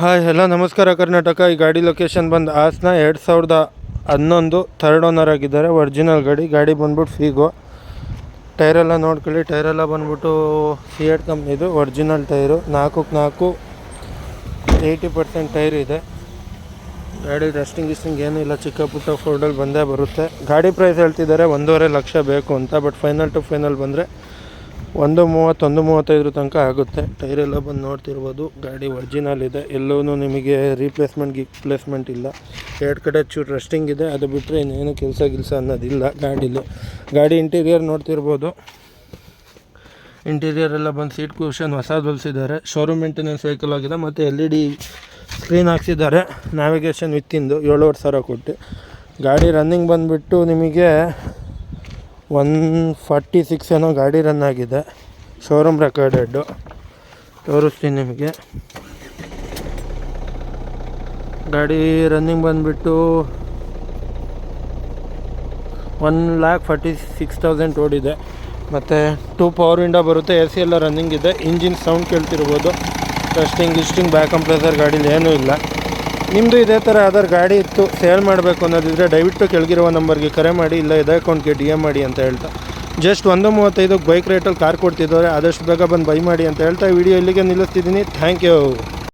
Hi hello ನಮಸ್ಕಾರ ಕರ್ನಾಟಕ. ಈ ಗಾಡಿ ಲೊಕೇಶನ್ ಬಂದು ಹಾಸನ. 2011 ಥರ್ಡ್ ಓನರ್ ಆಗಿದ್ದಾರೆ. ಒರಿಜಿನಲ್ ಗಾಡಿ ಬಂದ್ಬಿಟ್ಟು ಫೀಗೋ. ಟೈರೆಲ್ಲ ನೋಡ್ಕೊಳ್ಳಿ. ಟೈರೆಲ್ಲ ಬಂದ್ಬಿಟ್ಟು ಸಿಯೆಟ್ ಕಂಪ್ನಿದು ಒರಿಜಿನಲ್ ಟೈರು. 4x4 80% ಟೈರ್ ಇದೆ. ಗಾಡಿ ಡಸ್ಟಿಂಗ್ ಏನೂ ಇಲ್ಲ, ಚಿಕ್ಕ ಪುಟ್ಟ ಫೋಲ್ಡಲ್ಲಿ ಬಂದೇ ಬರುತ್ತೆ. ಗಾಡಿ ಪ್ರೈಸ್ ಹೇಳ್ತಿದ್ದಾರೆ 1.5 ಲಕ್ಷ ಬೇಕು ಅಂತ. ಬಟ್ ಫೈನಲ್ ಟು ಫೈನಲ್ ಬಂದರೆ 1.30 1.35 ತನಕ ಆಗುತ್ತೆ. ಟೈರೆಲ್ಲ ಬಂದು ನೋಡ್ತಿರ್ಬೋದು. ಗಾಡಿ ಒರಿಜಿನಲ್ ಇದೆ, ಎಲ್ಲೂ ನಿಮಗೆ ರೀಪ್ಲೇಸ್ಮೆಂಟ್ ಇಲ್ಲ. ಎರಡು ಕಡೆ ಚೂರು ರಸ್ಟಿಂಗ್ ಇದೆ, ಅದು ಬಿಟ್ಟರೆ ಇನ್ನೇನು ಕೆಲಸ ಅನ್ನೋದಿಲ್ಲ ಗಾಡೀಲಿ. ಗಾಡಿ ಇಂಟೀರಿಯರ್ ನೋಡ್ತಿರ್ಬೋದು. ಇಂಟೀರಿಯರ್ ಎಲ್ಲ ಬಂದು ಸೀಟ್ ಕುಷನ್ ಹೊಸದು ಹೊಲಿಸಿದ್ದಾರೆ. ಶೋರೂಮ್ ಮೇಂಟೆನೆನ್ಸ್ ವೆಹಿಕಲ್ ಆಗಿದೆ. ಮತ್ತು LED ಸ್ಕ್ರೀನ್ ಹಾಕ್ಸಿದ್ದಾರೆ, ನ್ಯಾವಿಗೇಷನ್ ವಿತ್ತಿಂದು 7,500 ಕೊಟ್ಟು. ಗಾಡಿ ರನ್ನಿಂಗ್ ಬಂದುಬಿಟ್ಟು ನಿಮಗೆ 146 ಏನೋ ಗಾಡಿ ರನ್ ಆಗಿದೆ. ಶೋರೂಮ್ ರೆಕಾರ್ಡೆಡ್ಡು ತೋರಿಸ್ತೀನಿ ನಿಮಗೆ. ಗಾಡಿ ರನ್ನಿಂಗ್ ಬಂದುಬಿಟ್ಟು 1,46,000 ಓಡಿದೆ. ಮತ್ತು 2 ಪವರ್ ವಿಂಡೋ ಬರುತ್ತೆ. AC ಎಲ್ಲ ರನ್ನಿಂಗ್ ಇದೆ. ಇಂಜಿನ್ ಸೌಂಡ್ ಕೇಳ್ತಿರ್ಬೋದು. ಟೆಸ್ಟಿಂಗ್ ಬ್ಯಾಕ್ ಕಂಪ್ರೆಸರ್ ಗಾಡೀಲಿ ಏನೂ ಇಲ್ಲ. ನಿಮ್ಮದು ಇದೇ ಥರ ಯಾವ್ದಾರು ಗಾಡಿ ಇತ್ತು ಸೇಲ್ ಮಾಡಬೇಕು ಅನ್ನೋದಿದ್ರೆ ದಯವಿಟ್ಟು ಕೆಳಗಿರುವ ನಂಬರ್ಗೆ ಕರೆ ಮಾಡಿ, ಇಲ್ಲ ಇದೇ ಅಕೌಂಟ್ಗೆ DM ಮಾಡಿ ಅಂತ ಹೇಳ್ತಾ, ಜಸ್ಟ್ 1.35 ಬೈಕ್ ರೇಟಲ್ಲಿ ಕಾರ್ ಕೊಡ್ತಿದ್ದಾರೆ. ಆದಷ್ಟು ಬೇಗ ಬಂದು ಬೈ ಮಾಡಿ ಅಂತ ಹೇಳ್ತಾ ಈ ವಿಡಿಯೋ ಇಲ್ಲಿಗೆ ನಿಲ್ಲಿಸ್ತಿದ್ದೀನಿ. Thank you.